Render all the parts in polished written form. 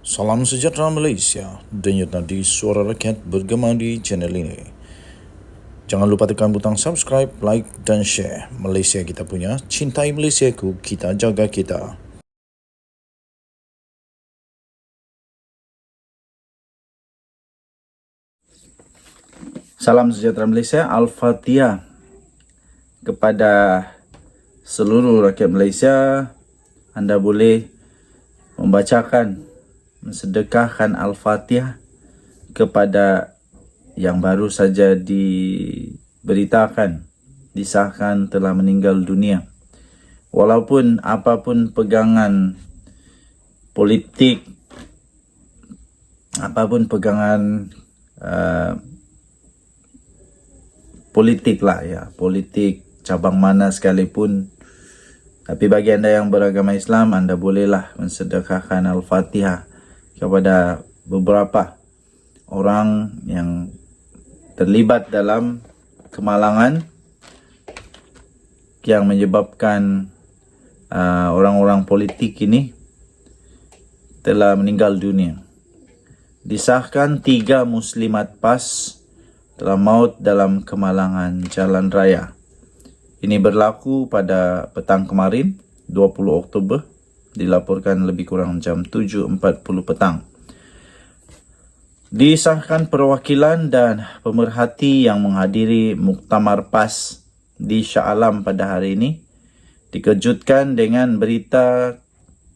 Salam sejahtera Malaysia, denyut nadi suara rakyat bergema di channel ini. Jangan lupa tekan butang subscribe, like dan share. Malaysia kita punya, cintai Malaysiaku, kita jaga kita. Salam sejahtera Malaysia, Al-Fatihah kepada seluruh rakyat Malaysia. Anda boleh membacakan, mensedekahkan Al-Fatihah kepada yang baru saja diberitakan, disahkan telah meninggal dunia. Walaupun apapun pegangan politik, apapun pegangan politik lah ya, politik cabang mana sekalipun, tapi bagi anda yang beragama Islam, anda bolehlah mensedekahkan Al-Fatihah kepada beberapa orang yang terlibat dalam kemalangan yang menyebabkan orang-orang politik ini telah meninggal dunia. Disahkan 3 muslimat PAS telah maut dalam kemalangan jalan raya. Ini berlaku pada petang kemarin, 20 Oktober, dilaporkan lebih kurang jam 7.40 petang. Disahkan perwakilan dan pemerhati yang menghadiri Muktamar PAS di Shah Alam pada hari ini dikejutkan dengan berita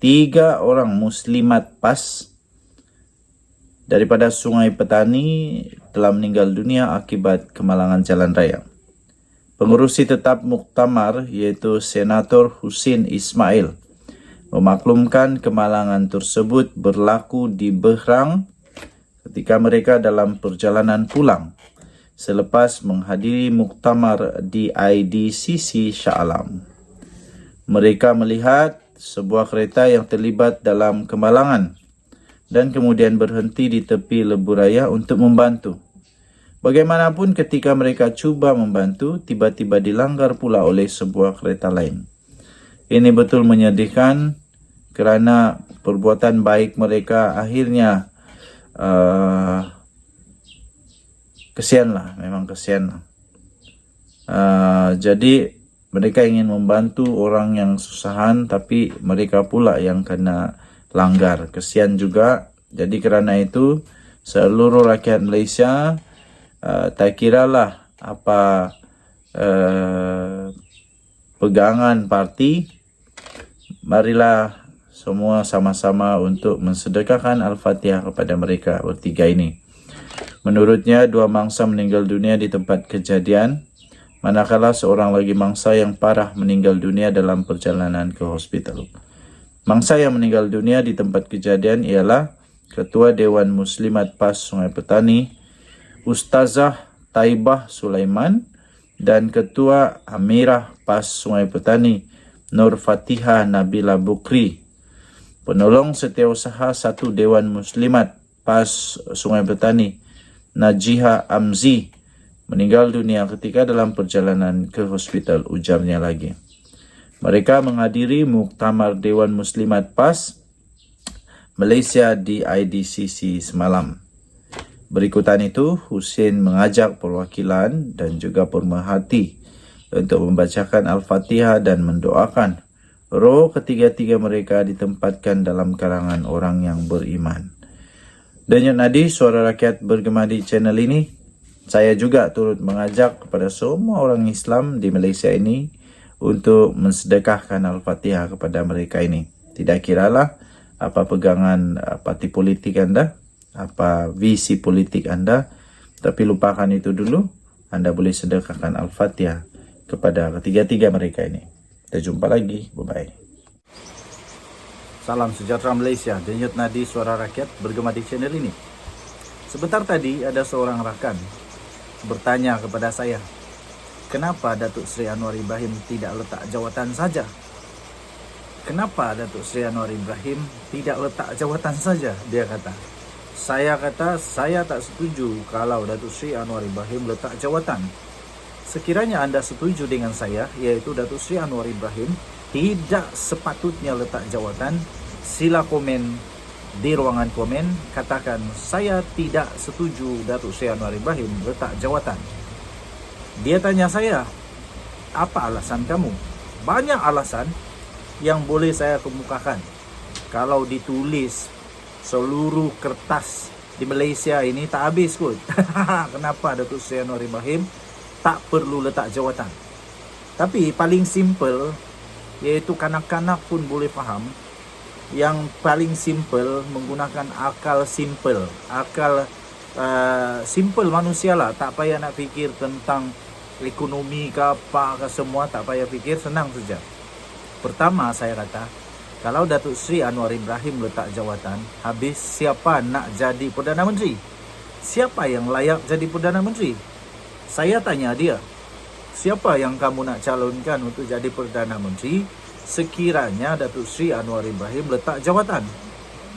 3 orang muslimat PAS daripada Sungai Petani telah meninggal dunia akibat kemalangan jalan raya. Pengerusi tetap Muktamar iaitu Senator Husin Ismail memaklumkan kemalangan tersebut berlaku di Berang ketika mereka dalam perjalanan pulang selepas menghadiri Muktamar di IDCC Shah Alam. Mereka melihat sebuah kereta yang terlibat dalam kemalangan dan kemudian berhenti di tepi lebuh raya untuk membantu. Bagaimanapun ketika mereka cuba membantu, tiba-tiba dilanggar pula oleh sebuah kereta lain. Ini betul menyedihkan kerana perbuatan baik mereka akhirnya kesianlah, memang kesianlah. Jadi mereka ingin membantu orang yang susahan, tapi mereka pula yang kena langgar. Kesian juga. Jadi kerana itu seluruh rakyat Malaysia, tak kiralah apa pegangan parti, marilah semua sama-sama untuk mensedekahkan Al-Fatihah kepada mereka bertiga ini. Menurutnya 2 mangsa meninggal dunia di tempat kejadian, manakala seorang lagi mangsa yang parah meninggal dunia dalam perjalanan ke hospital. Mangsa yang meninggal dunia di tempat kejadian ialah Ketua Dewan Muslimat PAS Sungai Petani, Ustazah Taibah Sulaiman, dan Ketua Amirah PAS Sungai Petani, Nur Fatihah Nabila Bukri. Penolong Setiausaha 1 Dewan Muslimat PAS Sungai Petani, Najiha Amzi, meninggal dunia ketika dalam perjalanan ke hospital, ujarnya lagi. Mereka menghadiri Muktamar Dewan Muslimat PAS Malaysia di IDCC semalam. Berikutan itu, Husin mengajak perwakilan dan juga pemerhati untuk membacakan Al-Fatihah dan mendoakan roh ketiga-tiga mereka ditempatkan dalam kalangan orang yang beriman. Denyut nadi suara rakyat bergema di channel ini, saya juga turut mengajak kepada semua orang Islam di Malaysia ini untuk mensedekahkan Al-Fatihah kepada mereka ini. Tidak kiralah apa pegangan parti politik anda, apa visi politik anda, tapi lupakan itu dulu. Anda boleh sedekahkan Al-Fatihah kepada ketiga-tiga mereka ini. Kita jumpa lagi. Bye-bye. Salam sejahtera Malaysia, denyut nadi suara rakyat bergema di channel ini. Sebentar tadi ada seorang rakan bertanya kepada saya, kenapa Datuk Seri Anwar Ibrahim tidak letak jawatan saja? Kenapa Datuk Seri Anwar Ibrahim tidak letak jawatan saja? Dia kata. Saya kata, saya tak setuju kalau Datuk Seri Anwar Ibrahim letak jawatan. Sekiranya anda setuju dengan saya, yaitu Datuk Seri Anwar Ibrahim tidak sepatutnya letak jawatan, sila komen di ruangan komen katakan saya tidak setuju Datuk Seri Anwar Ibrahim letak jawatan. Dia tanya saya, apa alasan kamu? Banyak alasan yang boleh saya kemukakan. Kalau ditulis seluruh kertas di Malaysia ini tak habis kot. Kenapa Datuk Seri Anwar Ibrahim tak perlu letak jawatan? Tapi paling simple, iaitu kanak-kanak pun boleh faham. Yang paling simple menggunakan akal simple. Akal simple manusia lah. Tak payah nak fikir tentang ekonomi ke apa ke semua. Tak payah fikir, senang saja. Pertama saya kata, kalau Datuk Seri Anwar Ibrahim letak jawatan, habis siapa nak jadi Perdana Menteri? Siapa yang layak jadi Perdana Menteri? Saya tanya dia, siapa yang kamu nak calonkan untuk jadi Perdana Menteri sekiranya Datuk Seri Anwar Ibrahim letak jawatan?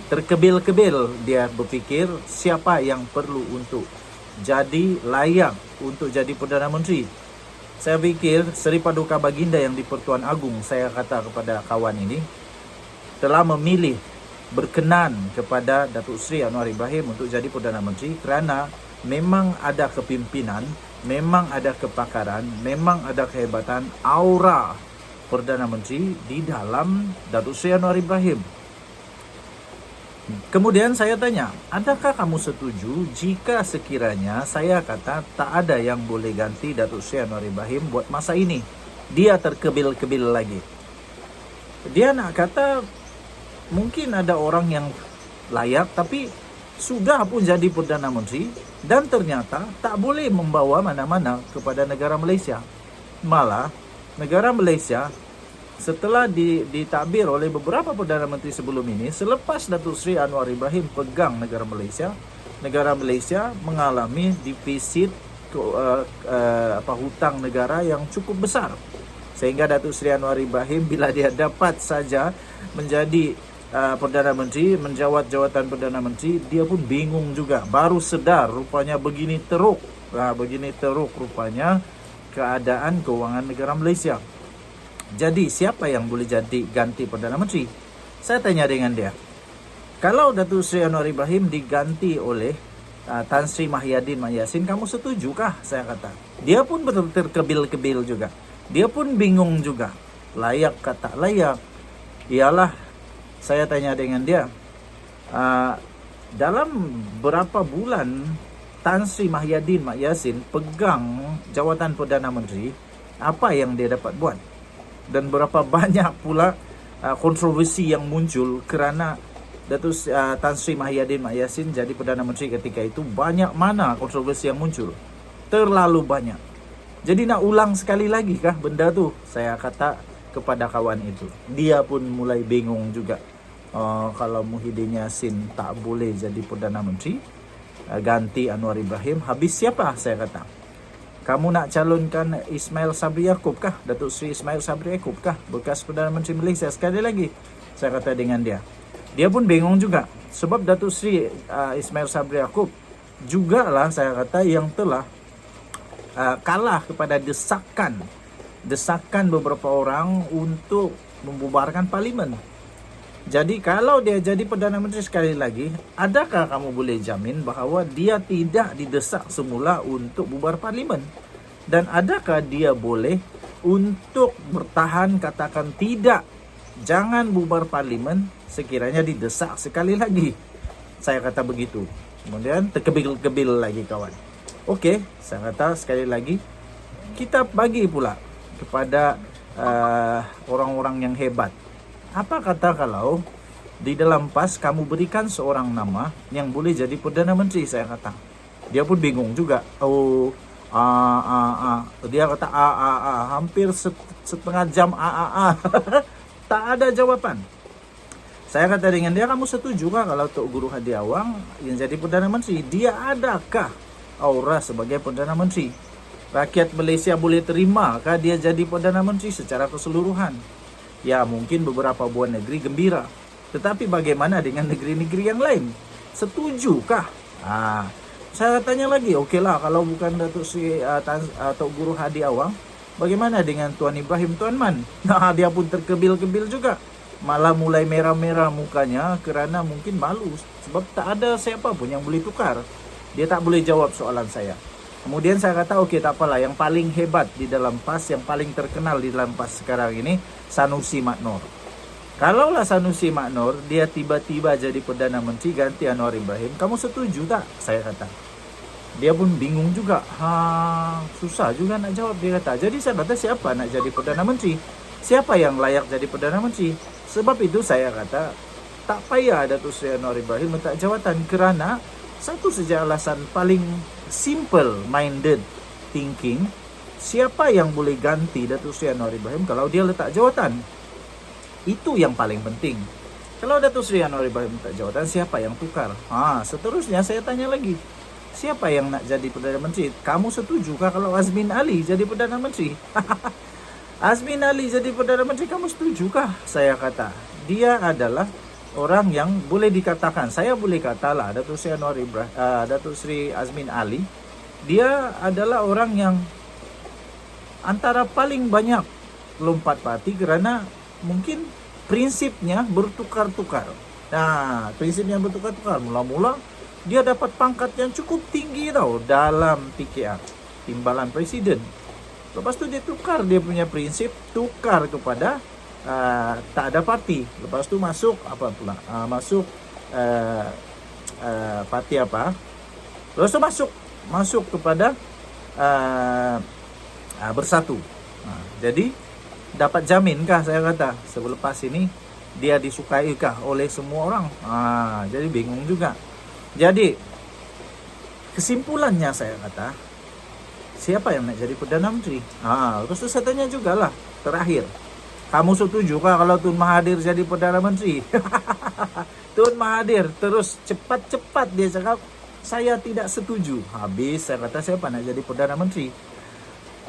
Terkebil-kebil dia berfikir siapa yang perlu untuk jadi layak untuk jadi Perdana Menteri. Saya fikir Seri Paduka Baginda yang di Pertuan Agong, saya kata kepada kawan ini, telah memilih berkenan kepada Datuk Seri Anwar Ibrahim untuk jadi Perdana Menteri kerana memang ada kepimpinan, memang ada kepakaran, memang ada kehebatan, aura Perdana Menteri di dalam Datuk Seri Anwar Ibrahim. Kemudian saya tanya, adakah kamu setuju jika sekiranya saya kata tak ada yang boleh ganti Datuk Seri Anwar Ibrahim buat masa ini? Dia terkebil-kebil lagi. Dia nak kata mungkin ada orang yang layak tapi sudah pun jadi Perdana Menteri dan ternyata tak boleh membawa mana-mana kepada negara Malaysia. Malah negara Malaysia setelah ditakbir oleh beberapa Perdana Menteri sebelum ini, selepas Datuk Seri Anwar Ibrahim pegang negara Malaysia mengalami defisit hutang negara yang cukup besar. Sehingga Datuk Seri Anwar Ibrahim bila dia dapat saja menjadi Perdana Menteri, menjawat jawatan Perdana Menteri, dia pun bingung juga. Baru sedar rupanya begini teruk rupanya keadaan keuangan negara Malaysia. Jadi siapa yang boleh jadi ganti Perdana Menteri? Saya tanya dengan dia, kalau Datuk Seri Anwar Ibrahim diganti oleh Tan Sri Mahyadin Mak Yassin, kamu setujukah? Saya kata. Dia pun terkebil-kebil juga. Dia pun bingung juga. Layak kata layak. Ialah, saya tanya dengan dia, dalam berapa bulan Tan Sri Mahyadin Mak Yassin pegang jawatan Perdana Menteri, apa yang dia dapat buat? Dan berapa banyak pula kontroversi yang muncul kerana Datuk Tan Sri Mahyadin Mak Yassin jadi Perdana Menteri ketika itu. Banyak mana kontroversi yang muncul? Terlalu banyak. Jadi nak ulang sekali lagi kah benda tu? Saya kata kepada kawan itu. Dia pun mulai bingung juga. Kalau Muhyiddin Yassin tak boleh jadi Perdana Menteri, ganti Anwar Ibrahim, habis siapa? Saya kata, kamu nak calonkan Ismail Sabri Yaakob kah? Datuk Seri Ismail Sabri Yaakob kah? Bekas Perdana Menteri Malaysia sekali lagi. Saya kata dengan dia. Dia pun bingung juga. Sebab Datuk Seri Ismail Sabri Yaakob jugalah saya kata yang telah kalah kepada desakan beberapa orang untuk membubarkan parlimen. Jadi kalau dia jadi Perdana Menteri sekali lagi, adakah kamu boleh jamin bahawa dia tidak didesak semula untuk bubar parlimen? Dan adakah dia boleh untuk bertahan katakan tidak, jangan bubar parlimen sekiranya didesak sekali lagi? Saya kata begitu. Kemudian terkebil-kebil lagi kawan. Okey, saya kata sekali lagi, kita bagi pula kepada orang-orang yang hebat. Apa kata kalau di dalam PAS kamu berikan seorang nama yang boleh jadi Perdana Menteri? Saya kata. Dia pun bingung juga. Dia kata hampir setengah jam tak ada jawapan. Saya kata dengan dia, kamu setuju kah kalau Tok Guru Hadi Awang yang jadi Perdana Menteri? Dia adakah aura sebagai Perdana Menteri? Rakyat Malaysia boleh terima kah dia jadi Perdana Menteri secara keseluruhan? Ya, mungkin beberapa buah negeri gembira. Tetapi bagaimana dengan negeri-negeri yang lain? Setujukah? Saya tanya lagi, okeylah kalau bukan Datuk Seri Tok Guru Hadi Awang, bagaimana dengan Tuan Ibrahim Tuan Man? Dia pun terkebil-kebil juga. malah mulai merah-merah mukanya kerana mungkin malu sebab tak ada siapa pun yang boleh tukar. Dia tak boleh jawab soalan saya. Kemudian saya kata okey, tak apalah, yang paling hebat di dalam PAS, yang paling terkenal di dalam PAS sekarang ini Sanusi Maknor. Kalaulah Sanusi Maknor dia tiba-tiba jadi Perdana Menteri ganti Anwar Ibrahim, kamu setuju tak? Saya kata. Dia pun bingung juga. Susah juga nak jawab, dia kata. Jadi saya kata, siapa nak jadi Perdana Menteri? Siapa yang layak jadi Perdana Menteri? Sebab itu saya kata, tak payah Datuk Seri Anwar Ibrahim letak jawatan, kerana satu saja alasan paling simple minded thinking, siapa yang boleh ganti Datuk Seri Anwar Ibrahim kalau dia letak jawatan? Itu yang paling penting. Kalau Datuk Seri Anwar Ibrahim letak jawatan, siapa yang tukar? Seterusnya saya tanya lagi, siapa yang nak jadi Perdana Menteri? Kamu setujukah kalau Azmin Ali jadi Perdana Menteri? Azmin Ali jadi Perdana Menteri, kamu setujukah? Saya kata, dia adalah orang yang boleh dikatakan, saya boleh katalah Datuk Seri Anwar Ibrahim, Datuk Seri Azmin Ali, dia adalah orang yang antara paling banyak lompat parti kerana mungkin prinsipnya bertukar-tukar. Prinsipnya bertukar-tukar. Mula-mula dia dapat pangkat yang cukup tinggi tau dalam PKR, Timbalan Presiden. Lepas tu dia tukar dia punya prinsip, tukar kepada tak ada parti. Lepas tu masuk apa pula? Parti apa? Lepas tu masuk kepada Bersatu. Jadi dapat jaminkah, saya kata, selepas ini dia disukaikah oleh semua orang? Jadi bingung juga. Jadi kesimpulannya saya kata, siapa yang nak jadi Perdana Menteri? Terus saya tanya jugalah terakhir, kamu setujukah kalau Tun Mahathir jadi Perdana Menteri? Tun Mahathir terus cepat-cepat dia cakap, saya tidak setuju. Habis saya kata, siapa nak jadi Perdana Menteri?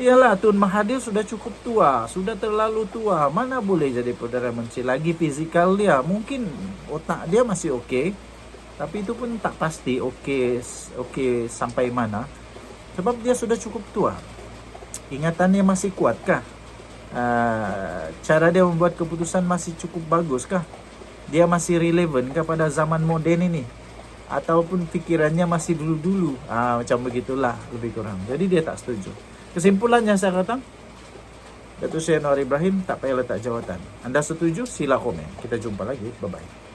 Iyalah, Tun Mahathir sudah cukup tua, sudah terlalu tua, mana boleh jadi Perdana Menteri lagi. Fizikal dia, mungkin otak dia masih okey, tapi itu pun tak pasti okey sampai mana, sebab dia sudah cukup tua. Ingatannya masih kuatkah? Cara dia membuat keputusan masih cukup baguskah? Dia masih relevan kepada zaman moden ini? Ataupun fikirannya masih dulu-dulu? Macam begitulah lebih kurang. Jadi dia tak setuju. Kesimpulannya saya kata, Datuk Seri Anwar Ibrahim tak payah letak jawatan. Anda setuju? Sila komen. Kita jumpa lagi. Bye-bye.